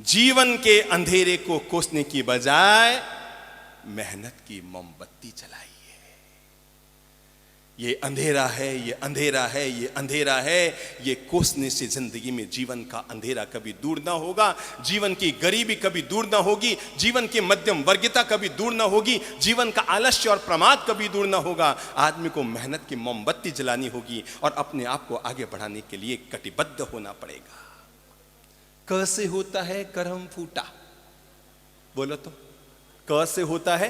जीवन के अंधेरे को कोसने की बजाय मेहनत की मोमबत्ती जलाइए। ये अंधेरा है, ये अंधेरा है, ये अंधेरा है, ये कोसने से जिंदगी में जीवन का अंधेरा कभी दूर ना होगा, जीवन की गरीबी कभी दूर ना होगी, जीवन की मध्यम वर्गीयता कभी दूर ना होगी, जीवन का आलस्य और प्रमाद कभी दूर ना होगा। आदमी को मेहनत की मोमबत्ती जलानी होगी और अपने आप को आगे बढ़ाने के लिए कटिबद्ध होना पड़ेगा। क से होता है करम फूटा, बोलो तो। क से होता है,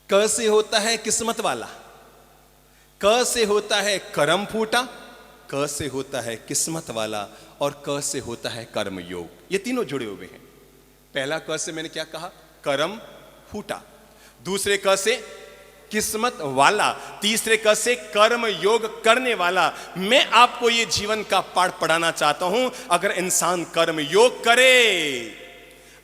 क से होता है किस्मत वाला, क से होता है करम फूटा, क से होता है किस्मत वाला और क से होता है कर्म योग। ये तीनों जुड़े हुए हैं। पहला क से मैंने क्या कहा? करम फूटा। दूसरे क से किस्मत वाला, तीसरे क से कर्म योग करने वाला। मैं आपको ये जीवन का पाठ पढ़ाना चाहता हूं। अगर इंसान कर्म योग करे,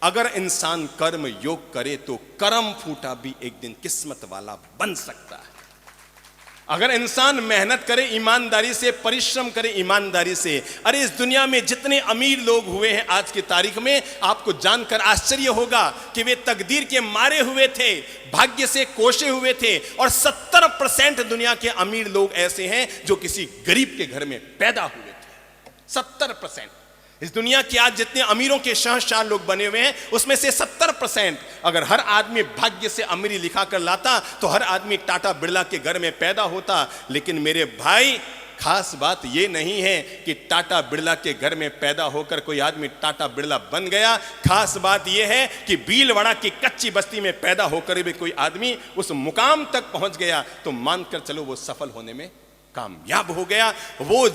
अगर इंसान कर्म योग करे तो कर्म फूटा भी एक दिन किस्मत वाला बन सकता है। अगर इंसान मेहनत करे ईमानदारी से, परिश्रम करे ईमानदारी से। अरे इस दुनिया में जितने अमीर लोग हुए हैं आज की तारीख में, आपको जानकर आश्चर्य होगा कि वे तकदीर के मारे हुए थे, भाग्य से कोसे हुए थे। और 70% दुनिया के अमीर लोग ऐसे हैं जो किसी गरीब के घर में पैदा हुए थे। 70%। इस दुनिया के आज जितने अमीरों के शहंशाह लोग बने हुए हैं, उसमें से 70% अगर हर आदमी भाग्य से अमीरी लिखा कर लाता तो हर आदमी टाटा बिरला के घर में पैदा होता। लेकिन मेरे भाई, खास बात ये नहीं है कि टाटा बिरला के घर में पैदा होकर कोई आदमी टाटा बिरला बन गया। खास बात यह है कि भीलवाड़ा की कच्ची बस्ती में पैदा होकर भी कोई आदमी उस मुकाम तक पहुंच गया तो मानकर चलो वो सफल होने में कामयाब हो गया। वो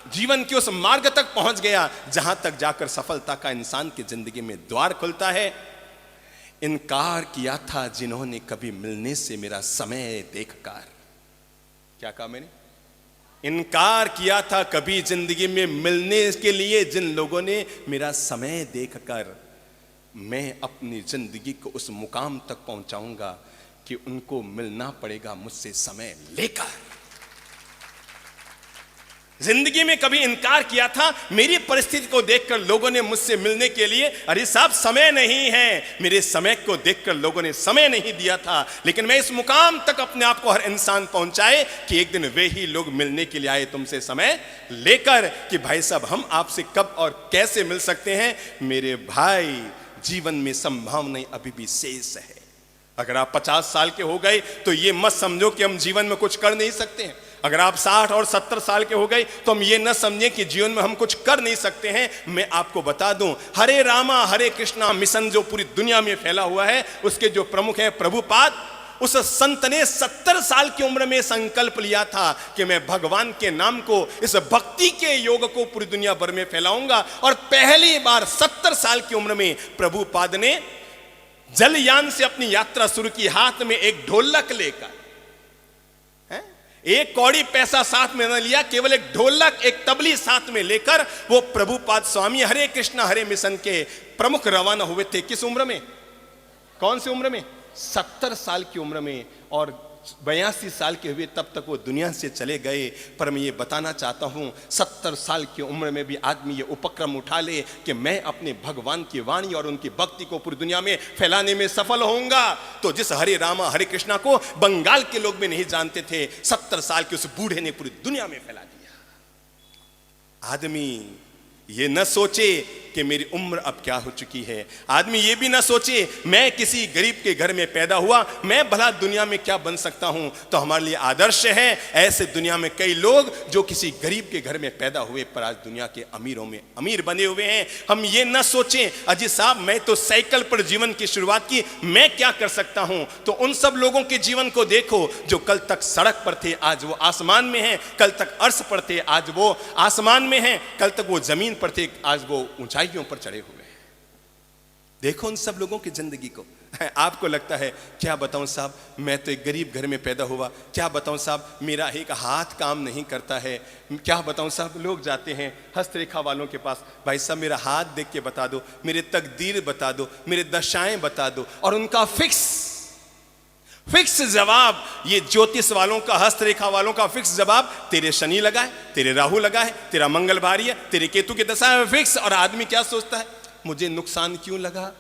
जीवन के उस मार्ग तक पहुंच गया जहां तक जाकर सफलता का इंसान की जिंदगी में द्वार खुलता है। इनकार किया था जिन्होंने कभी मिलने से मेरा समय देखकर। क्या कहा मैंने? इनकार किया था कभी जिंदगी में मिलने के लिए जिन लोगों ने मेरा समय देखकर। मैं अपनी जिंदगी को उस मुकाम तक पहुंचाऊंगा कि उनको मिलना पड़ेगा मुझसे समय लेकर। जिंदगी में कभी इनकार किया था, मेरी परिस्थिति को देखकर लोगों ने मुझसे मिलने के लिए, अरे साहब समय नहीं है, मेरे समय को देखकर लोगों ने समय नहीं दिया था। लेकिन मैं इस मुकाम तक अपने आप को हर इंसान पहुंचाए कि एक दिन वे ही लोग मिलने के लिए आए तुमसे समय लेकर कि भाई साहब हम आपसे कब और कैसे मिल सकते हैं। मेरे भाई, जीवन में संभावनाएं अभी भी शेष है। अगर आप 50 साल के हो गए तो ये मत समझो कि हम जीवन में कुछ कर नहीं सकते हैं। अगर आप 60 और 70 साल के हो गए तो हम ये न समझें कि जीवन में हम कुछ कर नहीं सकते हैं। मैं आपको बता दूं, हरे रामा हरे कृष्णा मिशन जो पूरी दुनिया में फैला हुआ है, उसके जो प्रमुख हैं प्रभुपाद, उस संत ने 70 साल की उम्र में संकल्प लिया था कि मैं भगवान के नाम को, इस भक्ति के योग को पूरी दुनिया भर में फैलाऊंगा। और पहली बार 70 साल की उम्र में प्रभुपाद ने जलयान से अपनी यात्रा शुरू की, हाथ में एक ढोलक लेकर। एक कौड़ी पैसा साथ में न लिया, केवल एक ढोलक, एक तबली साथ में लेकर वो प्रभुपाद स्वामी हरे कृष्णा हरे मिशन के प्रमुख रवाना हुए थे। किस उम्र में? कौन सी उम्र में? 70 साल की उम्र में। और 82 साल के हुए तब तक वो दुनिया से चले गए। पर मैं ये बताना चाहता हूँ, 70 साल की उम्र में भी आदमी ये उपक्रम उठा ले कि मैं अपने भगवान की वाणी और उनकी भक्ति को पूरी दुनिया में फैलाने में सफल होऊंगा। तो जिस हरे रामा हरे कृष्णा को बंगाल के लोग भी नहीं जानते थे, 70 साल के उस बूढ़े ने पूरी दुनिया में फैला दिया। आदमी ये न सोचे कि मेरी उम्र अब क्या हो चुकी है। आदमी ये भी ना सोचे मैं किसी गरीब के घर में पैदा हुआ, मैं भला दुनिया में क्या बन सकता हूं। तो हमारे लिए आदर्श है ऐसे दुनिया में कई लोग जो किसी गरीब के घर में पैदा हुए पर आज दुनिया के अमीरों में अमीर बने हुए हैं। हम ये ना सोचें अजी साहब मैं तो साइकिल पर जीवन की शुरुआत की, मैं क्या कर सकता हूं। तो उन सब लोगों के जीवन को देखो जो कल तक सड़क पर थे आज वो आसमान में हैं, कल तक अर्श पर थे आज वो आसमान में हैं, कल तक वो जमीन पर थे आज वो ऊंचाइयों पर चढ़े हुए हैं। देखो उन सब लोगों की जिंदगी को। आपको लगता है क्या बताऊं साहब मैं तो एक गरीब घर में पैदा हुआ, क्या बताऊं साहब मेरा एक हाथ काम नहीं करता है, क्या बताऊं साहब। लोग जाते हैं हस्तरेखा वालों के पास, भाई साहब मेरा हाथ देख के बता दो, मेरे तकदीर बता दो, मेरे दशाएं बता दो। और उनका फिक्स जवाब, ये ज्योतिष वालों का, हस्तरेखा वालों का फिक्स जवाब, तेरे शनि लगा है, तेरे राहु लगा है, तेरा मंगल भारी है, तेरे केतु की दशा है, फिक्स। और आदमी क्या सोचता है, मुझे नुकसान क्यों लगा।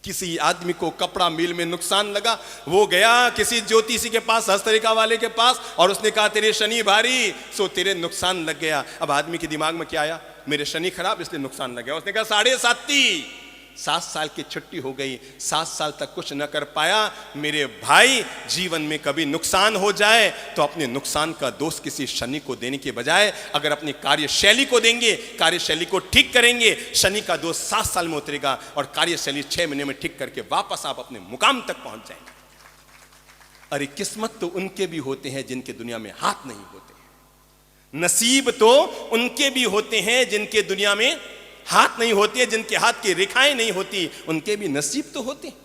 किसी आदमी को कपड़ा मिल में नुकसान लगा, वो गया किसी ज्योतिषी के पास, हस्तरेखा वाले के पास, और उसने कहा तेरे शनि भारी, सो तेरे नुकसान लग गया। अब आदमी के दिमाग में क्या आया, मेरे शनि खराब इसलिए नुकसान लग गया। उसने कहा 7.5 साल की छुट्टी हो गई, 7 साल तक कुछ न कर पाया। मेरे भाई, जीवन में कभी नुकसान हो जाए तो अपने नुकसान का दोष किसी शनि को देने के बजाय अगर अपनी कार्यशैली को देंगे, कार्यशैली को ठीक करेंगे, शनि का दोष 7 साल में उतरेगा और कार्यशैली 6 महीने में ठीक करके वापस आप अपने मुकाम तक पहुंच जाएंगे। अरे किस्मत तो उनके भी होते हैं जिनके दुनिया में हाथ नहीं होते, नसीब तो उनके भी होते हैं जिनके दुनिया में हाथ नहीं होते, जिनके हाथ की रेखाएं नहीं होती, उनके भी नसीब तो होते हैं।